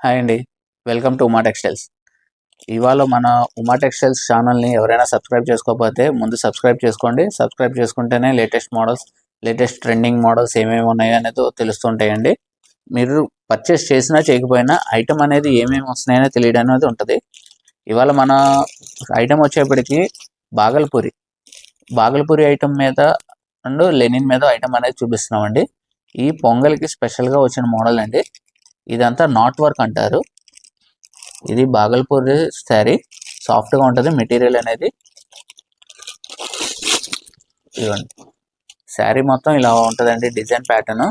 Hi అండి. Welcome to Uma textiles. ఇవాళ మన ఉమా టెక్స్టైల్స్ ఛానల్ని ఎవరైనా సబ్స్క్రైబ్ చేసుకోకపోతే ముందు సబ్స్క్రైబ్ చేసుకోండి. సబ్స్క్రైబ్ చేసుకుంటేనే latest models, latest trending models ఏమేమి ఉన్నాయో అనేది తెలుస్తుంటాయండి. మీరు పర్చేస్ చేసినా చేయకపోయినా ఐటమ్ అనేది ఏమేమి వస్తున్నాయో తెలియడం అనేది ఉంటుంది. ఇవాళ మన ఐటమ్ వచ్చేప్పటికి బాగల్పూరి ఐటమ్ మీద అండ్ లెనిన్ మీద ఐటమ్ అనేది చూపిస్తున్నామండి. ఈ పొంగల్కి స్పెషల్గా వచ్చిన మోడల్ అండి. ఇదంతా నాట్ వర్క్ అంటారు. ఇది బాగల్పూర్ శారీ, సాఫ్ట్గా ఉంటుంది మెటీరియల్ అనేది. ఇవ్వండి, శారీ మొత్తం ఇలా ఉంటుందండి. డిజైన్ ప్యాటర్న్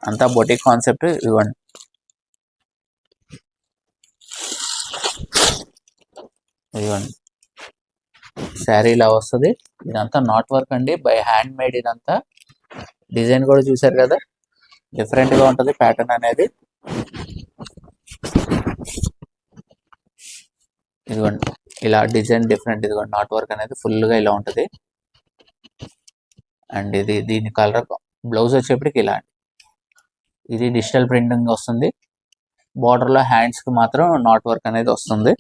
అంతా బొటిక్ కాన్సెప్ట్. ఇవ్వండి, శారీ ఇలా వస్తుంది. ఇదంతా నాట్ వర్క్ అండి, బై హ్యాండ్ మేడ్. ఇదంతా డిజైన్ కూడా చూసారు కదా, డిఫరెంట్గా ఉంటుంది ప్యాటర్న్ అనేది. ఇదిగోండి, ఇలా డిజైన్ డిఫరెంట్. ఇదిగోండి, నాట్ వర్క్ అనేది ఫుల్గా ఇలా ఉంటుంది. అండ్ దీని కలర్ బ్లౌజ్ వచ్చేప్పటికి ఇలా. ఇది డిజిటల్ ప్రింటింగ్ వస్తుంది. బార్డర్లో హ్యాండ్స్కి మాత్రం నాట్ వర్క్ అనేది వస్తుంది.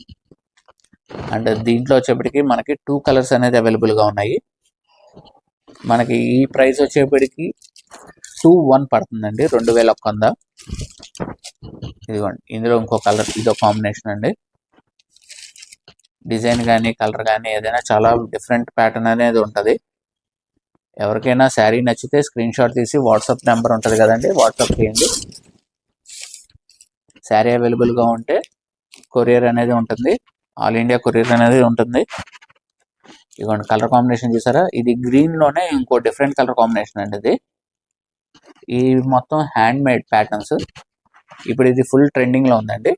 అండ్ దీంట్లో వచ్చేప్పటికి మనకి 2 కలర్స్ అనేది అవైలబుల్గా ఉన్నాయి. మనకి ఈ ప్రైస్ వచ్చేప్పటికి 2100 పడుతుందండి, 2100. ఇదిగోండి, ఇందులో ఇంకో కలర్, ఇదో కాంబినేషన్ అండి. డిజైన్ కానీ కలర్ కానీ ఏదైనా చాలా డిఫరెంట్ ప్యాటర్న్ అనేది ఉంటుంది. ఎవరికైనా శారీ నచ్చితే స్క్రీన్ షాట్ తీసి వాట్సాప్ నెంబర్ ఉంటుంది కదండి, వాట్సాప్ చేయండి. శారీ అవైలబుల్గా ఉంటే కొరియర్ అనేది ఉంటుంది, ఆల్ ఇండియా కొరియర్ అనేది ఉంటుంది. ఇదిగోండి, కలర్ కాంబినేషన్ చూసారా, ఇది గ్రీన్లోనే ఇంకో డిఫరెంట్ కలర్ కాంబినేషన్ అండి. ఈ మొత్తం హ్యాండ్ మేడ్ ప్యాటర్న్స్. ఇప్పుడు ఇది ఫుల్ ట్రెండింగ్లో ఉందండి.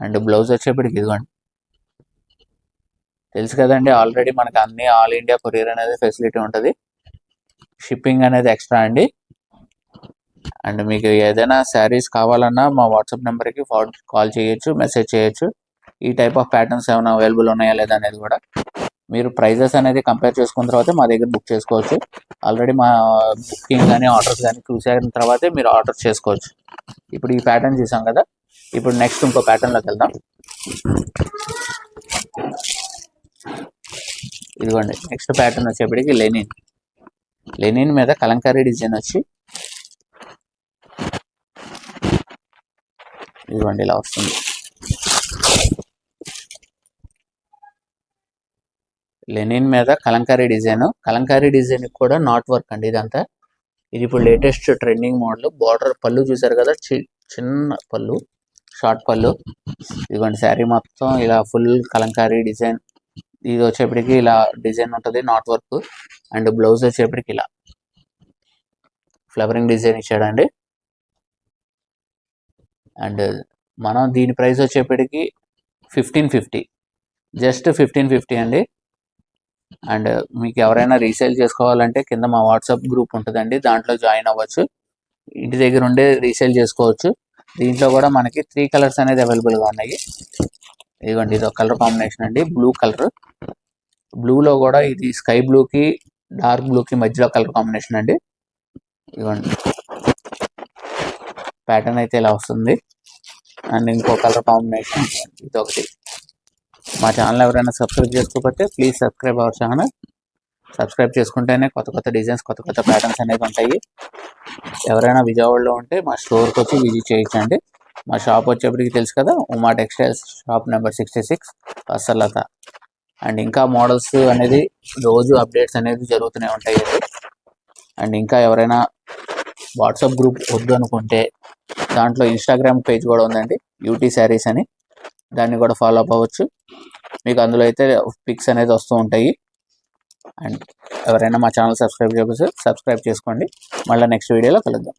అండ్ బ్లౌజ్ వచ్చేప్పటికి ఇదిగోండి, తెలుసు కదండి ఆల్రెడీ మనకు అన్ని ఆల్ ఇండియా కొరియర్ అనేది ఫెసిలిటీ ఉంటుంది. షిప్పింగ్ అనేది ఎక్స్ట్రా అండి. అండ్ మీకు ఏదైనా శారీస్ కావాలన్నా మా వాట్సాప్ నెంబర్కి కాల్ చేయొచ్చు, మెసేజ్ చేయొచ్చు. ఈ టైప్ ఆఫ్ ప్యాటర్న్స్ ఏమైనా అవైలబుల్ ఉన్నాయా లేదా అనేది కూడా మీరు ప్రైజెస్ అనేది కంపేర్ చేసుకున్న తర్వాత మా దగ్గర బుక్ చేసుకోవచ్చు. ఆల్రెడీ మా బుకింగ్ కానీ ఆర్డర్స్ కానీ చూసిన తర్వాతే మీరు ఆర్డర్ చేసుకోవచ్చు. ఇప్పుడు ఈ ప్యాటర్న్ చూసాం కదా, ఇప్పుడు నెక్స్ట్ ఇంకో ప్యాటర్న్లోకి వెళ్దాం. ఇదిగోండి, నెక్స్ట్ ప్యాటర్న్ వచ్చేప్పటికి లెనిన్ మీద కలంకారీ డిజైన్ వచ్చి ఇదిగోండి ఇలా వస్తుంది. లెనిన్ మీద కలంకారీ డిజైన్ కూడా నాట్ వర్క్ అండి. ఇదంతా ఇది ఇప్పుడు లేటెస్ట్ ట్రెండింగ్ మోడల్. బార్డర్ పళ్ళు చూసారు కదా, చిన్న పళ్ళు, షార్ట్ పళ్ళు. ఇదిగోండి, శారీ మొత్తం ఇలా ఫుల్ కలంకారీ డిజైన్. ఇది వచ్చేప్పటికి ఇలా డిజైన్ ఉంటుంది, నాట్ వర్క్. అండ్ బ్లౌజ్ వచ్చేప్పటికి ఇలా ఫ్లవరింగ్ డిజైన్ ఇచ్చాడండి. అండ్ మనం దీని ప్రైస్ వచ్చేప్పటికి 1550, జస్ట్ 1550 అండి. అండ్ మీకు ఎవరైనా రీసేల్ చేసుకోవాలంటే కింద మా వాట్సాప్ గ్రూప్ ఉంటుందండి, దాంట్లో జాయిన్ అవ్వచ్చు. ఇంటి దగ్గర ఉండే రీసేల్ చేసుకోవచ్చు. దీంట్లో కూడా మనకి 3 కలర్స్ అనేది అవైలబుల్గా ఉన్నాయి. ఇదిగోండి, ఇది ఒక కలర్ కాంబినేషన్ అండి, బ్లూ కలర్. బ్లూలో కూడా ఇది స్కై బ్లూకి డార్క్ బ్లూకి మధ్యలో కలర్ కాంబినేషన్ అండి. ఇదిగోండి, ప్యాటర్న్ అయితే ఇలా వస్తుంది. అండ్ ఇంకో కలర్ కాంబినేషన్ ఇదొకటి. మా ఛానల్ ఎవరైనా సబ్స్క్రైబ్ చేసుకోకపోతే please subscribe our channel. Subscribe చేసుకుంటేనే కొత్త డిజైన్స్, కొత్త ప్యాటర్న్స్ అనేవి ఉంటాయి. ఎవరైనా విజయవాడలో ఉంటే మా స్టోర్కి వచ్చి విజిట్ చేయించండి. మా షాప్ వచ్చేప్పటికి తెలుసు కదా, ఉమా టెక్స్టైల్స్, షాప్ నెంబర్ 66, వసలత. అండ్ ఇంకా మోడల్స్ అనేది రోజు అప్డేట్స్ అనేది జరుగుతూనే ఉంటాయి. అండ్ ఇంకా ఎవరైనా వాట్సాప్ గ్రూప్ వద్దు అనుకుంటే దాంట్లో ఇన్స్టాగ్రామ్ పేజ్ కూడా ఉందండి, యూటీ శారీస్ అని. దాన్ని కూడా ఫాలో అప్ అవ్వచ్చు. మీకు అందులో అయితే పిక్స్ అనేది వస్తూ ఉంటాయి. అండ్ ఎవరైనా మా ఛానల్ సబ్స్క్రైబ్ చేసుకోవచ్చు, సబ్స్క్రైబ్ చేసుకోండి. మళ్ళీ నెక్స్ట్ వీడియోలో కలుద్దాం.